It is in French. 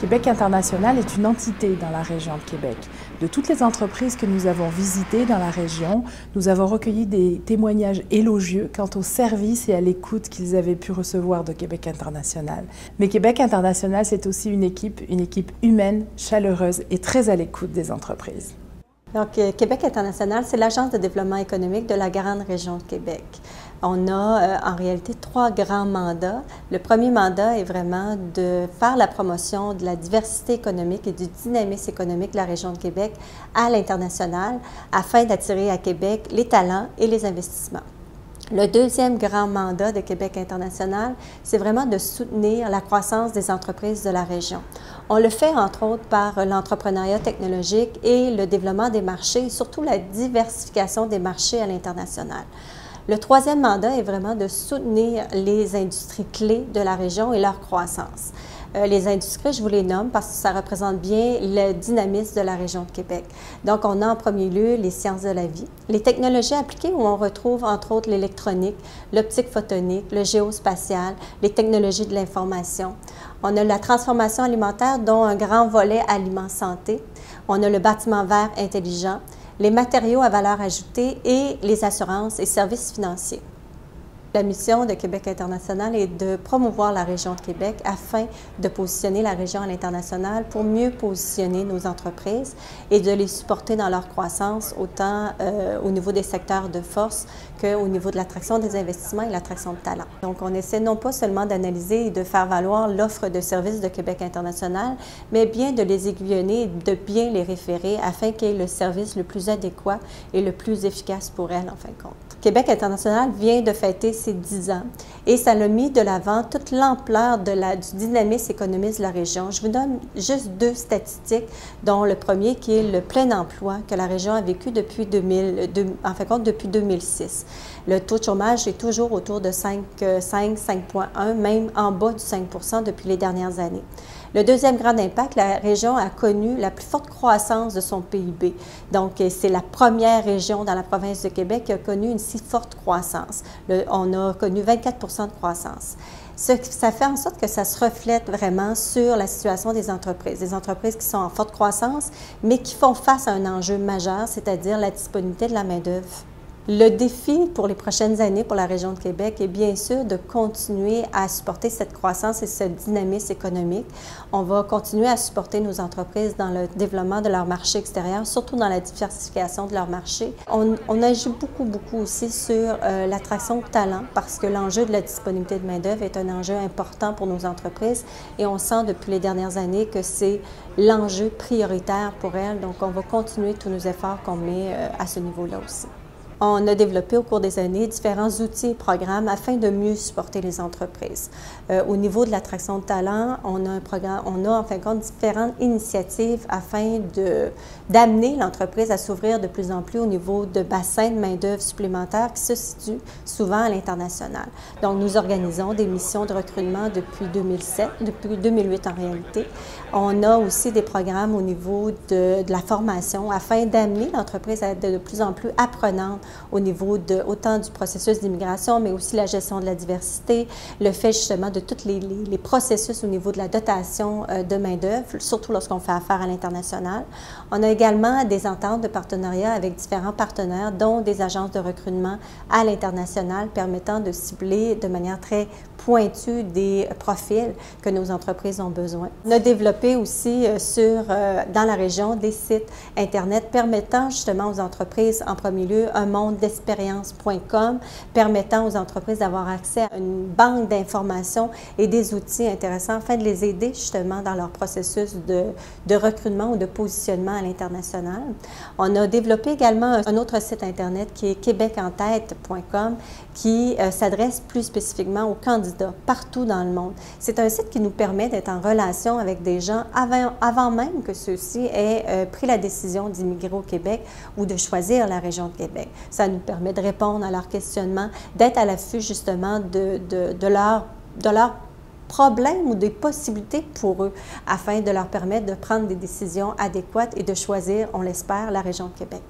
Québec International est une entité dans la région de Québec. De toutes les entreprises que nous avons visitées dans la région, nous avons recueilli des témoignages élogieux quant au service et à l'écoute qu'ils avaient pu recevoir de Québec International. Mais Québec International, c'est aussi une équipe humaine, chaleureuse et très à l'écoute des entreprises. Donc, Québec International, c'est l'agence de développement économique de la grande région de Québec. On a en réalité 3 grands mandats. Le premier mandat est vraiment de faire la promotion de la diversité économique et du dynamisme économique de la région de Québec à l'international afin d'attirer à Québec les talents et les investissements. Le deuxième grand mandat de Québec International, c'est vraiment de soutenir la croissance des entreprises de la région. On le fait entre autres par l'entrepreneuriat technologique et le développement des marchés, et surtout la diversification des marchés à l'international. Le troisième mandat est vraiment de soutenir les industries clés de la région et leur croissance. Les industries, je vous les nomme parce que ça représente bien le dynamisme de la région de Québec. Donc, on a en premier lieu les sciences de la vie, les technologies appliquées où on retrouve entre autres l'électronique, l'optique photonique, le géospatial, les technologies de l'information. On a la transformation alimentaire dont un grand volet aliment santé. On a le bâtiment vert intelligent, les matériaux à valeur ajoutée et les assurances et services financiers. La mission de Québec International est de promouvoir la région de Québec afin de positionner la région à l'international pour mieux positionner nos entreprises et de les supporter dans leur croissance, autant au niveau des secteurs de force qu'au niveau de l'attraction des investissements et l'attraction de talents. Donc, on essaie non pas seulement d'analyser et de faire valoir l'offre de services de Québec International, mais bien de les aiguillonner et de bien les référer afin qu'il y ait le service le plus adéquat et le plus efficace pour elles, en fin de compte. Québec International vient de fêter ses 10 ans et ça l'a mis de l'avant toute l'ampleur du dynamisme économique de la région. Je vous donne juste 2 statistiques, dont le premier qui est le plein emploi que la région a vécu depuis 2006. Le taux de chômage est toujours autour de 5,1, même en bas du 5 % depuis les dernières années. Le deuxième grand impact, la région a connu la plus forte croissance de son PIB. Donc, c'est la première région dans la province de Québec qui a connu une si forte croissance. On a connu 24 % de croissance. Ça fait en sorte que ça se reflète vraiment sur la situation des entreprises qui sont en forte croissance, mais qui font face à un enjeu majeur, c'est-à-dire la disponibilité de la main-d'œuvre. Le défi pour les prochaines années pour la région de Québec est bien sûr de continuer à supporter cette croissance et ce dynamisme économique. On va continuer à supporter nos entreprises dans le développement de leur marché extérieur, surtout dans la diversification de leur marché. On agit beaucoup aussi sur l'attraction de talents parce que l'enjeu de la disponibilité de main-d'œuvre est un enjeu important pour nos entreprises et on sent depuis les dernières années que c'est l'enjeu prioritaire pour elles. Donc, on va continuer tous nos efforts qu'on met à ce niveau-là aussi. On a développé au cours des années différents outils et programmes afin de mieux supporter les entreprises. Au niveau de l'attraction de talent, on a en fin de compte différentes initiatives afin d'amener l'entreprise à s'ouvrir de plus en plus au niveau de bassins de main-d'œuvre supplémentaires qui se situent souvent à l'international. Donc, nous organisons des missions de recrutement depuis 2008 en réalité. On a aussi des programmes au niveau de la formation afin d'amener l'entreprise à être de plus en plus apprenante au niveau autant du processus d'immigration, mais aussi la gestion de la diversité, le fait justement de tous les processus au niveau de la dotation de main-d'œuvre, surtout lorsqu'on fait affaire à l'international. On a également des ententes de partenariat avec différents partenaires, dont des agences de recrutement à l'international, permettant de cibler de manière très pointue des profils que nos entreprises ont besoin. On a développé aussi dans la région des sites Internet permettant justement aux entreprises, en premier lieu, un monde d'expérience.com, permettant aux entreprises d'avoir accès à une banque d'informations et des outils intéressants afin de les aider justement dans leur processus de recrutement ou de positionnement à l'international. On a développé également un autre site Internet qui est québecentête.com qui s'adresse plus spécifiquement aux candidats partout dans le monde. C'est un site qui nous permet d'être en relation avec des gens avant même que ceux-ci aient pris la décision d'immigrer au Québec ou de choisir la région de Québec. Ça nous permet de répondre à leurs questionnements, d'être à l'affût justement de leurs problèmes ou des possibilités pour eux afin de leur permettre de prendre des décisions adéquates et de choisir, on l'espère, la région de Québec.